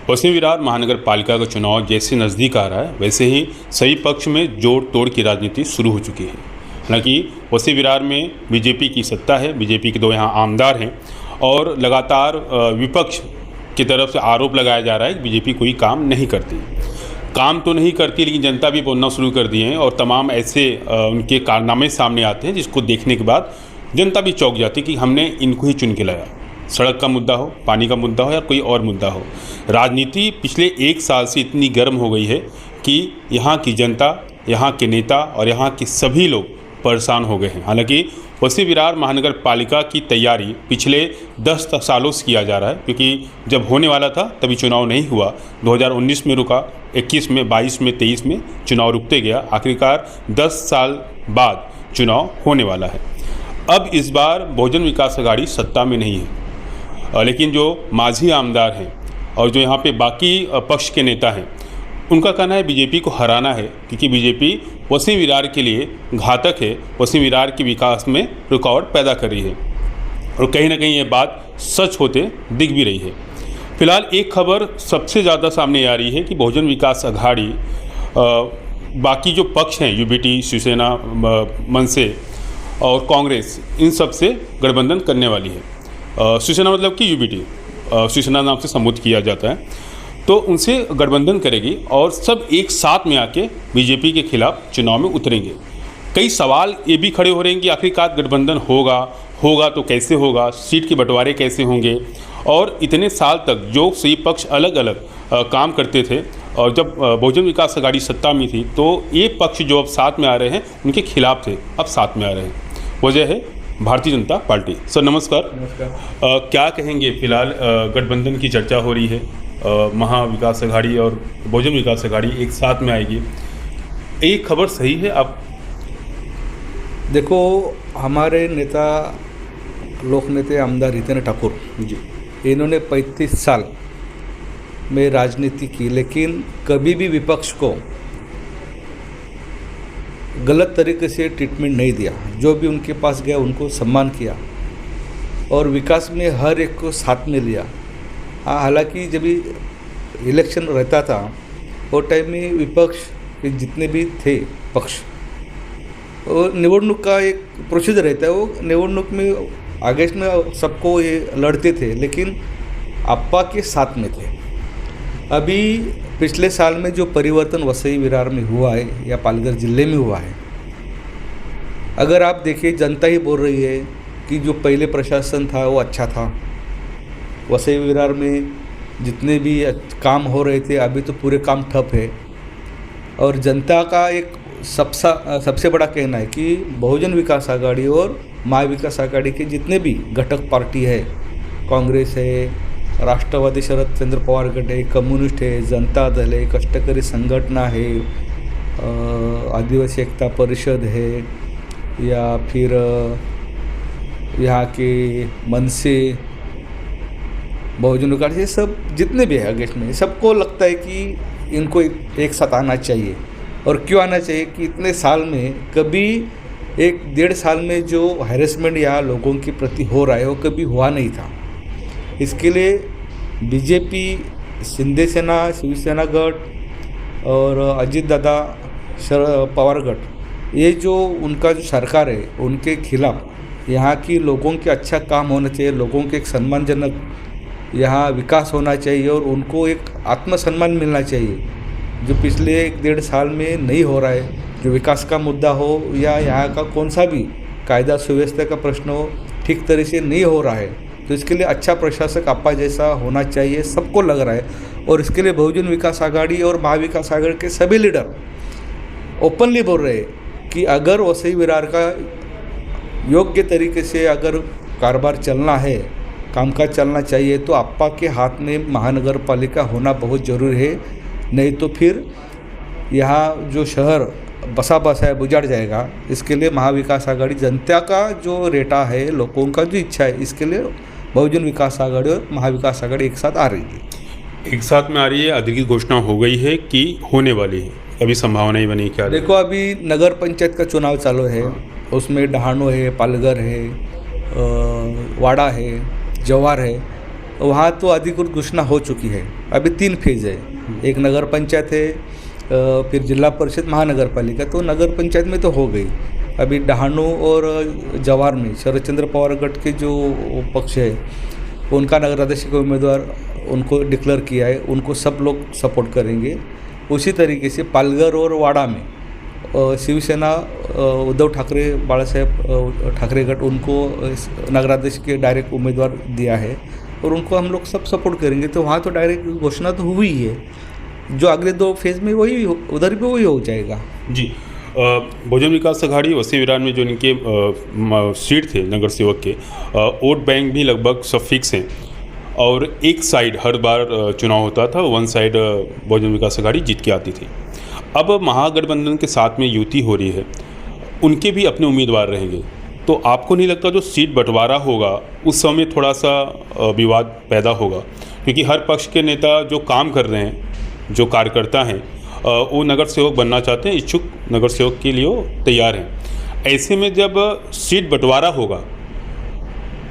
पश्चिमी विरार महानगर पालिका का चुनाव जैसे नज़दीक आ रहा है वैसे ही सही पक्ष में जोड़ तोड़ की राजनीति शुरू हो चुकी है। हालांकि पश्चिमी विरार में बीजेपी की सत्ता है, बीजेपी के 2 यहाँ आमदार हैं और लगातार विपक्ष की तरफ से आरोप लगाया जा रहा है कि बीजेपी कोई काम नहीं करती। काम तो नहीं करती लेकिन जनता भी बोलना शुरू कर दिए हैं और तमाम ऐसे उनके कारनामे सामने आते हैं जिसको देखने के बाद जनता भी चौंक जाती कि हमने इनको ही चुन के लाया। सड़क का मुद्दा हो, पानी का मुद्दा हो या कोई और मुद्दा हो, राजनीति पिछले 1 साल से इतनी गर्म हो गई है कि यहाँ की जनता, यहाँ के नेता और यहाँ के सभी लोग परेशान हो गए हैं। हालांकि पश्चिमी विरार महानगर पालिका की तैयारी पिछले 10 सालों से किया जा रहा है, क्योंकि जब होने वाला था तभी चुनाव नहीं हुआ। 2019 में रुका, 21 में, 22 में, 23 में चुनाव रुकते गया। आखिरकार 10 साल बाद चुनाव होने वाला है। अब इस बार बहुजन विकास अघाड़ी सत्ता में नहीं है, लेकिन जो माझी आमदार हैं और जो यहाँ पे बाकी पक्ष के नेता हैं उनका कहना है बीजेपी को हराना है, क्योंकि बीजेपी पश्चिमी विरार के लिए घातक है, पश्चिमी विरार के विकास में रुकावट पैदा कर रही है और कहीं ना कहीं ये बात सच होते दिख भी रही है। फिलहाल एक खबर सबसे ज़्यादा सामने आ रही है कि बहुजन विकास अघाड़ी बाकी जो पक्ष हैं यूबीटी, शिवसेना, मनसे और कांग्रेस, इन सब से गठबंधन करने वाली है। शिवसेना मतलब कि यूबीटी, शिवसेना नाम से संबोधित किया जाता है, तो उनसे गठबंधन करेगी और सब एक साथ में आके बीजेपी के खिलाफ चुनाव में उतरेंगे। कई सवाल ये भी खड़े हो रहे हैं कि आखिरकार गठबंधन होगा तो कैसे होगा, सीट के बंटवारे कैसे होंगे, और इतने साल तक जो सही पक्ष अलग अलग काम करते थे और जब बहुजन विकास अघाड़ी सत्ता में थी तो ये पक्ष जो अब साथ में आ रहे हैं उनके खिलाफ थे, अब साथ में आ रहे हैं। वजह है भारतीय जनता पार्टी। सर नमस्कार। क्या कहेंगे, फिलहाल गठबंधन की चर्चा हो रही है, महा विकास अघाड़ी और बहुजन विकास अघाड़ी एक साथ में आएगी, एक खबर सही है? आप देखो, हमारे नेता, लोक नेता आमदार हितेंद्र ठाकुर जी, इन्होंने 35 साल में राजनीति की, लेकिन कभी भी विपक्ष को गलत तरीके से ट्रीटमेंट नहीं दिया। जो भी उनके पास गया उनको सम्मान किया और विकास में हर एक को साथ में लिया। हालांकि जब इलेक्शन रहता था वो टाइम में विपक्ष के जितने भी थे पक्ष, वो निवडणूक का एक प्रोसीजर रहता है, वो निवडणूक में अगेंस्ट में सबको ये लड़ते थे, लेकिन अप्पा के साथ में थे। अभी पिछले साल में जो परिवर्तन वसई विरार में हुआ है या पालघर जिले में हुआ है, अगर आप देखिए, जनता ही बोल रही है कि जो पहले प्रशासन था वो अच्छा था। वसई विरार में जितने भी काम हो रहे थे अभी तो पूरे काम ठप है। और जनता का एक सबसे बड़ा कहना है कि बहुजन विकास अघाड़ी और महा विकास अघाड़ी के जितने भी घटक पार्टी है, कांग्रेस है, राष्ट्रवादी शरद चंद्र पवार गट है, कम्युनिस्ट है, जनता दल है, कष्टकरी संगठना है, आदिवासी एकता परिषद है, या फिर यहाँ के मनसे, बहुजन विकास, ये सब जितने भी है अगेंस्ट में, सबको लगता है कि इनको एक साथ आना चाहिए। और क्यों आना चाहिए कि इतने साल में कभी 1-1.5 साल में जो हैरेसमेंट यहाँ लोगों के प्रति हो रहा है वो कभी हुआ नहीं था। इसके लिए बीजेपी, शिंदे सेना, शिवसेना गठ और अजीत दादा शरद पवार गठ, ये जो उनका जो सरकार है उनके खिलाफ यहाँ की लोगों के अच्छा काम होना चाहिए, लोगों के एक सम्मानजनक यहाँ विकास होना चाहिए और उनको एक आत्मसम्मान मिलना चाहिए, जो पिछले 1-1.5 साल में नहीं हो रहा है। जो विकास का मुद्दा हो या यहाँ का कौन सा भी कायदा सुव्यवस्था का प्रश्न हो, ठीक तरह से नहीं हो रहा है, तो इसके लिए अच्छा प्रशासक अप्पा जैसा होना चाहिए, सबको लग रहा है। और इसके लिए बहुजन विकास अघाड़ी और महा विकास अघाड़ी के सभी लीडर ओपनली बोल रहे हैं कि अगर वसई विरार का योग्य तरीके से अगर कारोबार चलना है, कामकाज चलना चाहिए, तो अप्पा के हाथ में महानगर पालिका होना बहुत ज़रूरी है। नहीं तो फिर यहाँ जो शहर बसा है बुझाड़ जाएगा। इसके लिए महा विकास अघाड़ी, जनता का जो रेटा है, लोगों का जो इच्छा है, इसके लिए बहुजन विकास अघाड़ी और महा विकास अघाड़ी एक साथ आ रही है। एक साथ में आ रही है। अधिकृत घोषणा हो गई है कि होने वाली है, अभी संभावना ही बनी क्या? देखो, अभी नगर पंचायत का चुनाव चालू है, उसमें डहाणु है, पालघर है, वाड़ा है, जवार है, वहाँ तो अधिकृत घोषणा हो चुकी है। अभी 3 फेज है, एक नगर पंचायत है, फिर जिला परिषद, महानगर पालिका। तो नगर पंचायत में तो हो गई। अभी डहाणू और जवार में शरद चंद्र पवार गढ़ के जो पक्ष है उनका नगराध्यक्ष के उम्मीदवार उनको डिक्लेयर किया है, उनको सब लोग सपोर्ट करेंगे। उसी तरीके से पालघर और वाड़ा में शिवसेना उद्धव ठाकरे, बाळासाहेब ठाकरे गट, उनको नगराध्यक्ष के डायरेक्ट उम्मीदवार दिया है और उनको हम लोग सब सपोर्ट करेंगे। तो वहाँ तो डायरेक्ट घोषणा तो हुई ही है। जो अगले 2 फेज में वही उधर भी वही हो जाएगा। जी, बहुजन विकास अघाड़ी वसी विरार में जो इनके सीट थे नगर सेवक के, वोट बैंक भी लगभग सब फिक्स हैं और एक साइड हर बार चुनाव होता था, वन साइड बहुजन विकास अघाड़ी जीत के आती थी। अब महागठबंधन के साथ में युति हो रही है, उनके भी अपने उम्मीदवार रहेंगे। तो आपको नहीं लगता जो सीट बंटवारा होगा उस समय थोड़ा सा विवाद पैदा होगा? क्योंकि हर पक्ष के नेता जो काम कर रहे हैं, जो कार्यकर्ता हैं, वो नगर सेवक बनना चाहते हैं, इच्छुक नगर सेवक के लिए वो तैयार हैं। ऐसे में जब सीट बंटवारा होगा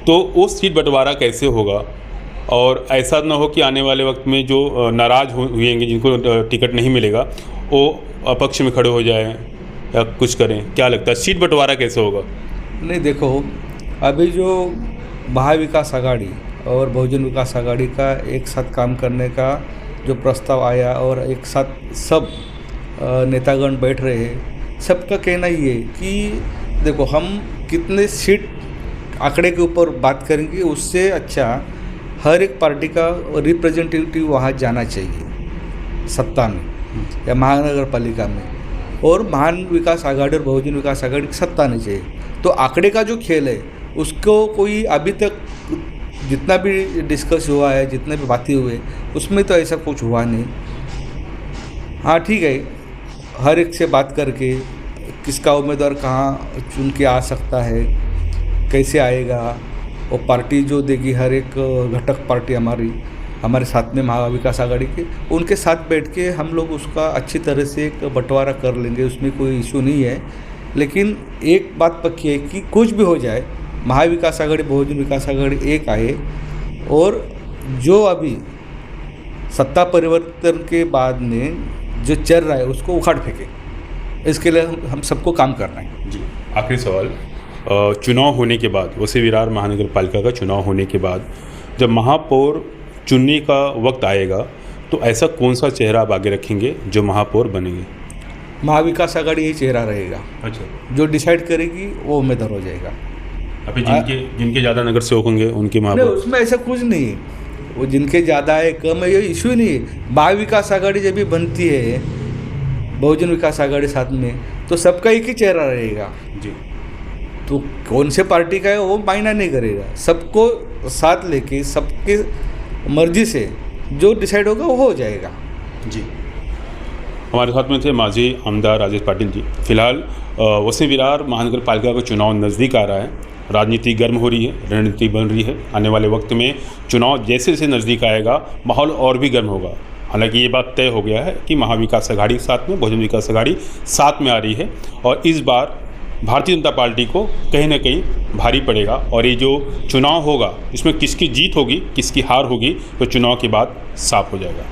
तो वो सीट बंटवारा कैसे होगा? और ऐसा ना हो कि आने वाले वक्त में जो नाराज़ हुएंगे, जिनको टिकट नहीं मिलेगा, वो अपक्ष में खड़े हो जाए या कुछ करें। क्या लगता है सीट बंटवारा कैसे होगा? नहीं, देखो, अभी जो महाविकास आघाड़ी और बहुजन विकास आघाड़ी का एक साथ काम करने का जो प्रस्ताव आया और एक साथ सब नेतागण बैठ रहे हैं, सबका कहना ये है कि देखो, हम कितने सीट आंकड़े के ऊपर बात करेंगे, उससे अच्छा हर एक पार्टी का रिप्रेजेंटेटिव वहाँ जाना चाहिए सत्ता में या महानगर पालिका में, और महान विकास आघाड़ी और बहुजन विकास आघाड़ी की सत्ता नहीं चाहिए। तो आंकड़े का जो खेल है उसको कोई अभी तक जितना भी डिस्कस हुआ है, जितने भी बातें हुए, उसमें तो ऐसा कुछ हुआ नहीं। हाँ, ठीक है, हर एक से बात करके किसका उम्मीदवार कहाँ चुन के आ सकता है, कैसे आएगा, और पार्टी जो देगी, हर एक घटक पार्टी हमारे साथ में महाविकास आघाड़ी के, उनके साथ बैठ के हम लोग उसका अच्छी तरह से एक बंटवारा कर लेंगे, उसमें कोई इशू नहीं है। लेकिन एक बात पक्की है कि कुछ भी हो जाए, महाविकास आघाड़ी बहुजन विकास आघाड़ी एक आए और जो अभी सत्ता परिवर्तन के बाद में जो चल रहा है उसको उखाड़ फेंके। इसके लिए हम सबको काम करना है। जी, आखिरी सवाल, चुनाव होने के बाद, वसी विरार महानगर पालिका का चुनाव होने के बाद जब महापौर चुनने का वक्त आएगा तो ऐसा कौन सा चेहरा आप आगे रखेंगे जो महापौर बनेंगे? महाविकास आघाड़ी ही चेहरा रहेगा। अच्छा, जो डिसाइड करेगी वो उम्मीदवार हो जाएगा। अभी जिनके ज़्यादा नगर सेवक होंगे उनके महापौर? नहीं, उसमें ऐसा कुछ नहीं है, वो जिनके ज़्यादा है कम है ये इशू नहीं है। महाविकास आघाड़ी जब भी बनती है बहुजन विकास आघाड़ी साथ में, तो सबका एक ही चेहरा रहेगा। जी, तो कौन से पार्टी का है वो मायना नहीं करेगा, सबको साथ लेके सबके मर्जी से जो डिसाइड होगा वो हो जाएगा। जी, हमारे साथ में थे माजी आमदार राजेश पाटिल जी। फिलहाल वसी विरार महानगर पालिका का चुनाव नज़दीक आ रहा है, राजनीति गर्म हो रही है, रणनीति बन रही है। आने वाले वक्त में चुनाव जैसे जैसे नज़दीक आएगा माहौल और भी गर्म होगा। हालांकि ये बात तय हो गया है कि महाविकास आघाड़ी के साथ में बहुजन विकास आघाड़ी साथ में आ रही है और इस बार भारतीय जनता पार्टी को कहीं ना कहीं भारी पड़ेगा। और ये जो चुनाव होगा इसमें किसकी जीत होगी, किसकी हार होगी, तो चुनाव के बाद साफ हो जाएगा।